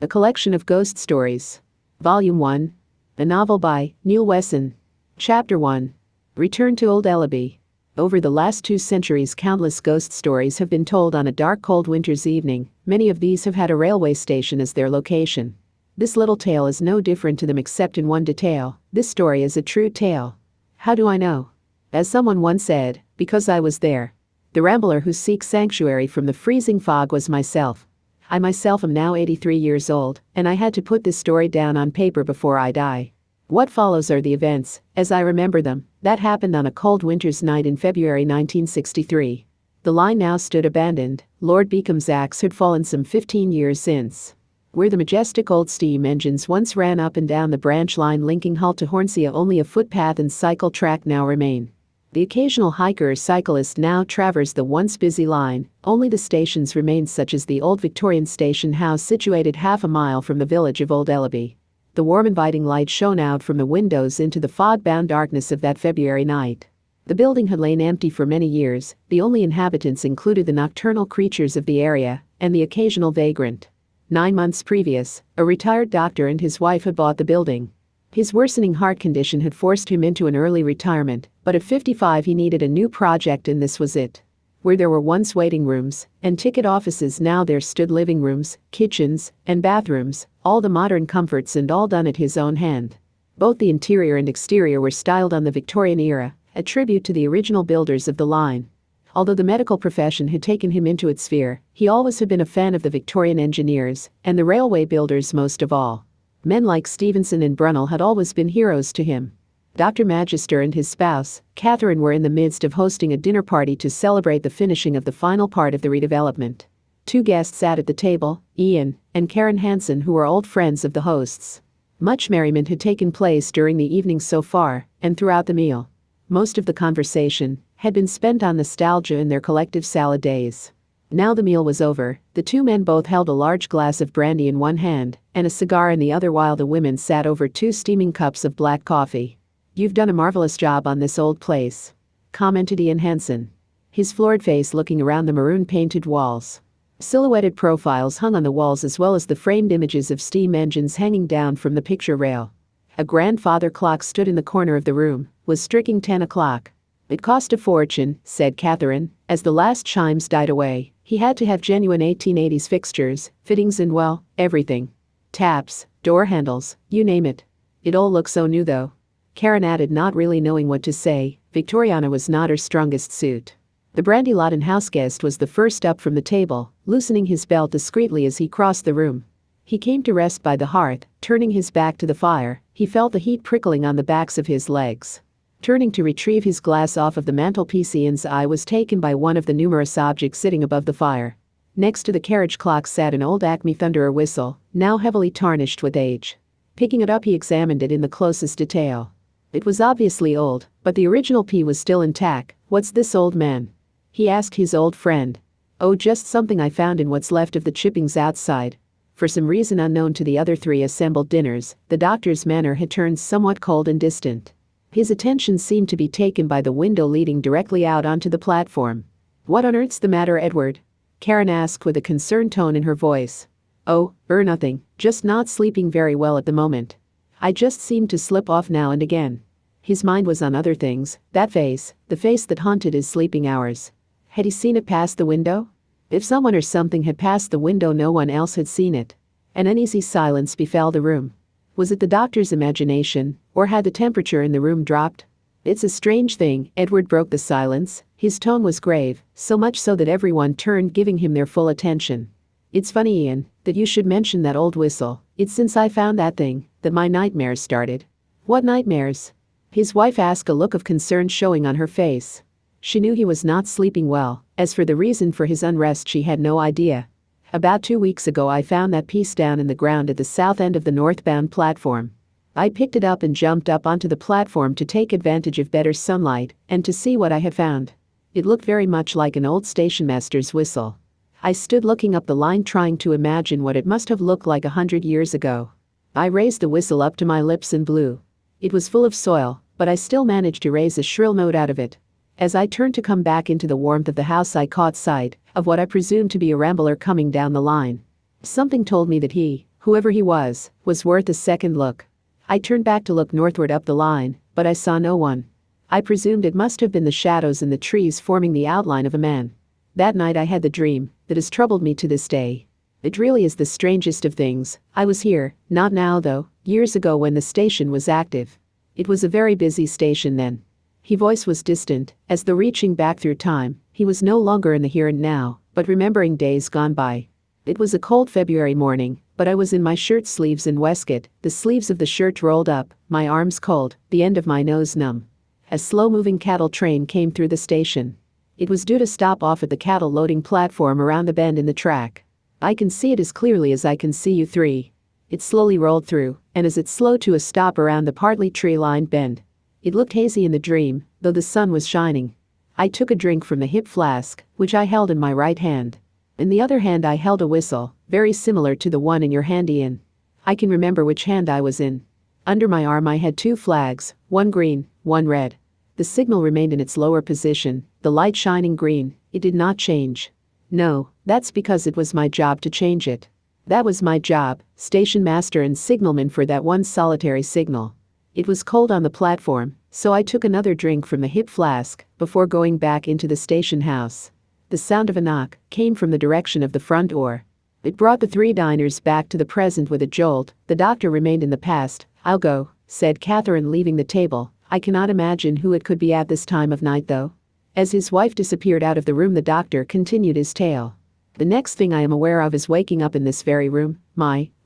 A collection of ghost stories. Volume 1. A novel by Neil Wesson. Chapter 1. Return to Old Ellaby. Over the last 2 centuries, countless ghost stories have been told on a dark, cold winter's evening. Many of these have had a railway station as their location. This little tale is no different to them except in one detail. This story is a true tale. How do I know? As someone once said, because I was there. The rambler who seeks sanctuary from the freezing fog was myself. I myself am now 83 years old, and I had to put this story down on paper before I die. What follows are the events, as I remember them, that happened on a cold winter's night in February 1963. The line now stood abandoned. Lord Beacham's axe had fallen some 15 years since. Where the majestic old steam engines once ran up and down the branch line linking Hull to Hornsea, only a footpath and cycle track now remain. The occasional hiker or cyclist now traverse the once busy line. Only the stations remain, such as the old Victorian station house situated half a mile from the village of Old Ellaby. The warm, inviting light shone out from the windows into the fog-bound darkness of that February night. The building had lain empty for many years. The only inhabitants included the nocturnal creatures of the area and the occasional vagrant. 9 months previous, a retired doctor and his wife had bought the building. His worsening heart condition had forced him into an early retirement, but at 55 he needed a new project, and this was it. Where there were once waiting rooms and ticket offices, now there stood living rooms, kitchens, and bathrooms, all the modern comforts and all done at his own hand. Both the interior and exterior were styled on the Victorian era, a tribute to the original builders of the line. Although the medical profession had taken him into its sphere, he always had been a fan of the Victorian engineers, and the railway builders most of all. Men like Stevenson and Brunel had always been heroes to him. Dr. Magister and his spouse, Catherine, were in the midst of hosting a dinner party to celebrate the finishing of the final part of the redevelopment. 2 guests sat at the table, Ian and Karen Hansen, who were old friends of the hosts. Much merriment had taken place during the evening so far, and throughout the meal. Most of the conversation had been spent on nostalgia and their collective salad days. Now the meal was over, the 2 men both held a large glass of brandy in one hand and a cigar in the other, while the women sat over 2 steaming cups of black coffee. "You've done a marvelous job on this old place," commented Ian Hansen, his florid face looking around the maroon-painted walls. Silhouetted profiles hung on the walls, as well as the framed images of steam engines hanging down from the picture rail. A grandfather clock stood in the corner of the room, was striking 10 o'clock. "It cost a fortune," said Catherine, as the last chimes died away. "He had to have genuine 1880s fixtures, fittings, and, well, everything. Taps, door handles, you name it. It all looks so new though." Karen added, not really knowing what to say. Victoriana was not her strongest suit. The brandy-laden houseguest was the first up from the table, loosening his belt discreetly as he crossed the room. He came to rest by the hearth, turning his back to the fire. He felt the heat prickling on the backs of his legs. Turning to retrieve his glass off of the mantelpiece, Ian's eye was taken by one of the numerous objects sitting above the fire. Next to the carriage clock sat an old Acme Thunderer whistle, now heavily tarnished with age. Picking it up, he examined it in the closest detail. It was obviously old, but the original P was still intact. "What's this, old man?" he asked his old friend. "Oh, just something I found in what's left of the chippings outside." For some reason unknown to the other 3 assembled dinners, the doctor's manner had turned somewhat cold and distant. His attention seemed to be taken by the window leading directly out onto the platform. "What on earth's the matter, Edward?" Karen asked with a concerned tone in her voice. "Oh, nothing, just not sleeping very well at the moment. I just seem to slip off now and again." His mind was on other things. That face, the face that haunted his sleeping hours. Had he seen it past the window? If someone or something had passed the window, no one else had seen it. An uneasy silence befell the room. Was it the doctor's imagination, or had the temperature in the room dropped? "It's a strange thing," Edward broke the silence. His tone was grave, so much so that everyone turned, giving him their full attention. "It's funny, Ian, that you should mention that old whistle. It's since I found that thing that my nightmares started." "What nightmares?" his wife asked, a look of concern showing on her face. She knew he was not sleeping well. As for the reason for his unrest, she had no idea. "About 2 weeks ago I found that piece down in the ground at the south end of the northbound platform. I picked it up and jumped up onto the platform to take advantage of better sunlight and to see what I had found. It looked very much like an old stationmaster's whistle. I stood looking up the line, trying to imagine what it must have looked like 100 years ago. I raised the whistle up to my lips and blew. It was full of soil, but I still managed to raise a shrill note out of it. As I turned to come back into the warmth of the house, I caught sight of what I presumed to be a rambler coming down the line. Something told me that he Whoever he was worth a second look. I turned back to look northward up the line, but I saw no one. I presumed it must have been the shadows in the trees forming the outline of a man. That night I had the dream that has troubled me to this day. It really is the strangest of things. I was here, not now though, years ago when the station was active. It was a very busy station then. His voice was distant, as though reaching back through time. He was no longer in the here and now, but remembering days gone by. It was a cold February morning, but I was in my shirt sleeves and waistcoat, the sleeves of the shirt rolled up, my arms cold, the end of my nose numb. A slow-moving cattle train came through the station. It was due to stop off at the cattle loading platform around the bend in the track. I can see it as clearly as I can see you three. It slowly rolled through, and as it slowed to a stop around the partly tree-lined bend. It looked hazy in the dream, though the sun was shining. I took a drink from the hip flask, which I held in my right hand. In the other hand I held a whistle, very similar to the one in your hand, Ian. I can remember which hand I was in. Under my arm I had 2 flags, one green, one red. The signal remained in its lower position, the light shining green. It did not change. No, that's because it was my job to change it. That was my job, station master and signalman for that one solitary signal. It was cold on the platform, so I took another drink from the hip flask before going back into the station house. The sound of a knock came from the direction of the front door. It brought the 3 diners back to the present with a jolt. The doctor remained in the past. "I'll go," said Catherine, leaving the table. I cannot imagine who it could be at this time of night though. As his wife disappeared out of the room, the doctor continued his tale. "The next thing I am aware of is waking up in this very room,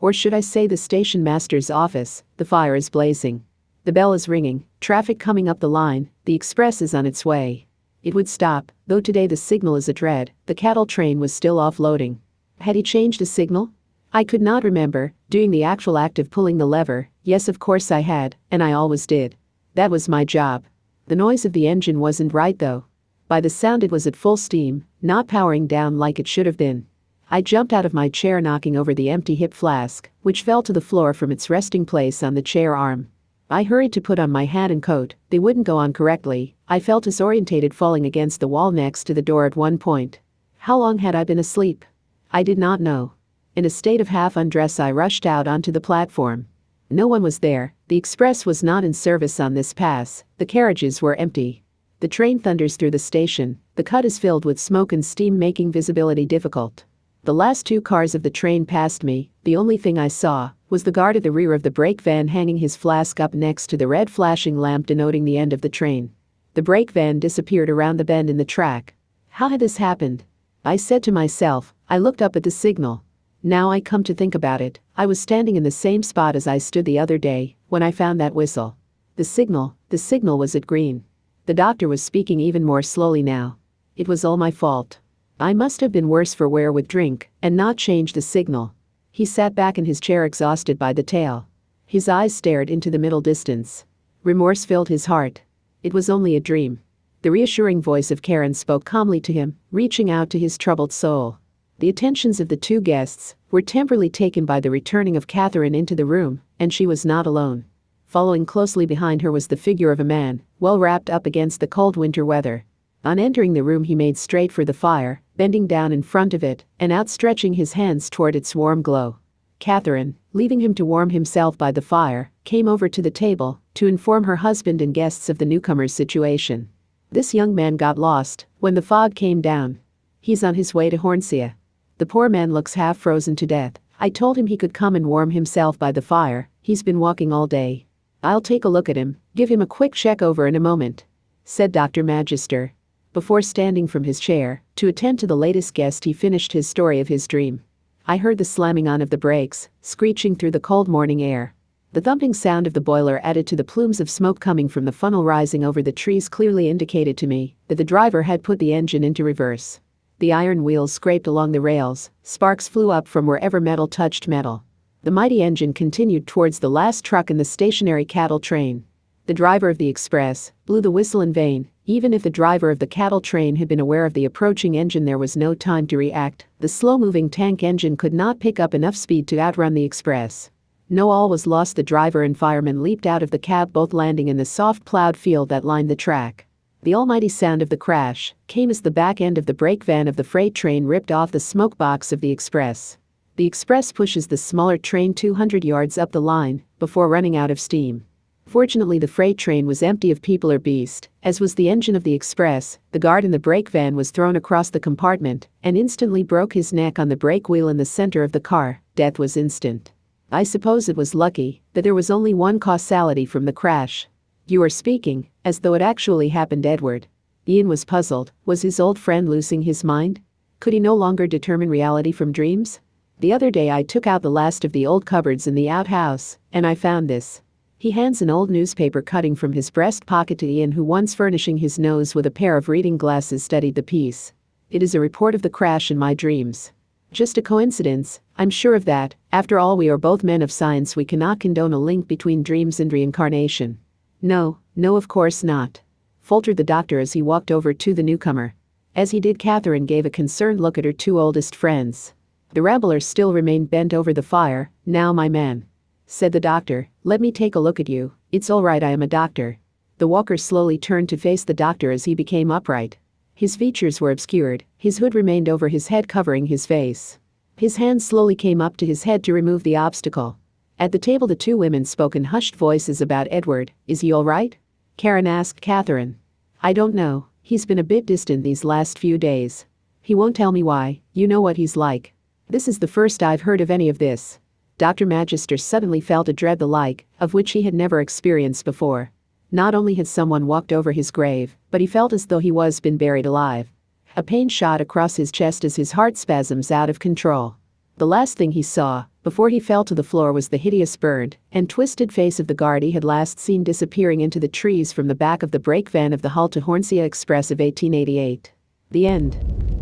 or should I say the station master's office. The fire is blazing. The bell is ringing, traffic coming up the line, the express is on its way. It would stop, though today the signal is a dread. The cattle train was still offloading. Had he changed a signal? I could not remember, doing the actual act of pulling the lever. Yes, of course I had, and I always did. That was my job. The noise of the engine wasn't right though. By the sound it was at full steam, not powering down like it should have been. I jumped out of my chair, knocking over the empty hip flask, which fell to the floor from its resting place on the chair arm. I hurried to put on my hat and coat. They wouldn't go on correctly. I felt disorientated, falling against the wall next to the door at one point. How long had I been asleep? I did not know. In a state of half undress I rushed out onto the platform. No one was there. The express was not in service on this pass. The carriages were empty. The train thunders through the station. The cut is filled with smoke and steam, making visibility difficult. The last 2 cars of the train passed me. The only thing I saw was the guard at the rear of the brake van hanging his flask up next to the red flashing lamp denoting the end of the train. The brake van disappeared around the bend in the track. How had this happened? I said to myself. I looked up at the signal. Now I come to think about it, I was standing in the same spot as I stood the other day, when I found that whistle. The signal was at green. The doctor was speaking even more slowly now. It was all my fault. I must have been worse for wear with drink, and not changed the signal. He sat back in his chair, exhausted by the tale. His eyes stared into the middle distance. Remorse filled his heart. It was only a dream. The reassuring voice of Karen spoke calmly to him, reaching out to his troubled soul. The attentions of the 2 guests were temporarily taken by the returning of Catherine into the room, and she was not alone. Following closely behind her was the figure of a man, well wrapped up against the cold winter weather. On entering the room he made straight for the fire, bending down in front of it and outstretching his hands toward its warm glow. Catherine, leaving him to warm himself by the fire, came over to the table to inform her husband and guests of the newcomer's situation. This young man got lost when the fog came down. He's on his way to Hornsea. The poor man looks half frozen to death. I told him he could come and warm himself by the fire. He's been walking all day. I'll take a look at him, give him a quick check over in a moment," said Dr. Magister. Before standing from his chair to attend to the latest guest, he finished his story of his dream. I heard the slamming on of the brakes, screeching through the cold morning air. The thumping sound of the boiler, added to the plumes of smoke coming from the funnel rising over the trees, clearly indicated to me that the driver had put the engine into reverse. The iron wheels scraped along the rails, sparks flew up from wherever metal touched metal. The mighty engine continued towards the last truck in the stationary cattle train. The driver of the express blew the whistle in vain. Even if the driver of the cattle train had been aware of the approaching engine, there was no time to react. The slow-moving tank engine could not pick up enough speed to outrun the express. No, all was lost. The driver and fireman leaped out of the cab, both landing in the soft plowed field that lined the track. The almighty sound of the crash came as the back end of the brake van of the freight train ripped off the smoke box of the express. The express pushes the smaller train 200 yards up the line before running out of steam. Fortunately, the freight train was empty of people or beast, as was the engine of the express. The guard in the brake van was thrown across the compartment and instantly broke his neck on the brake wheel in the center of the car. Death was instant. I suppose it was lucky that there was only one causality from the crash. You are speaking as though it actually happened, Edward. Ian was puzzled. Was his old friend losing his mind? Could he no longer determine reality from dreams? The other day I took out the last of the old cupboards in the outhouse, and I found this. He hands an old newspaper cutting from his breast pocket to Ian, who, once furnishing his nose with a pair of reading glasses, studied the piece. It is a report of the crash in my dreams. Just a coincidence, I'm sure of that. After all, we are both men of science. We cannot condone a link between dreams and reincarnation. No, of course not, faltered the doctor as he walked over to the newcomer. As he did, Catherine gave a concerned look at her two oldest friends. The rambler still remained bent over the fire. Now, my man, said the doctor, let me take a look at you. It's all right, I am a doctor. The walker slowly turned to face the doctor as he became upright. His features were obscured, his hood remained over his head covering his face. His hand slowly came up to his head to remove the obstacle. At the table the two women spoke in hushed voices about Edward. Is he all right? Karen asked Catherine. I don't know, he's been a bit distant these last few days. He won't tell me why. You know what he's like. This is the first I've heard of any of this. Dr. Magister suddenly felt a dread the like of which he had never experienced before. Not only had someone walked over his grave, but he felt as though he was been buried alive. A pain shot across his chest as his heart spasms out of control. The last thing he saw, before he fell to the floor, was the hideous burned and twisted face of the guard he had last seen disappearing into the trees from the back of the brake van of the Hull to Hornsea Express of 1888. The end.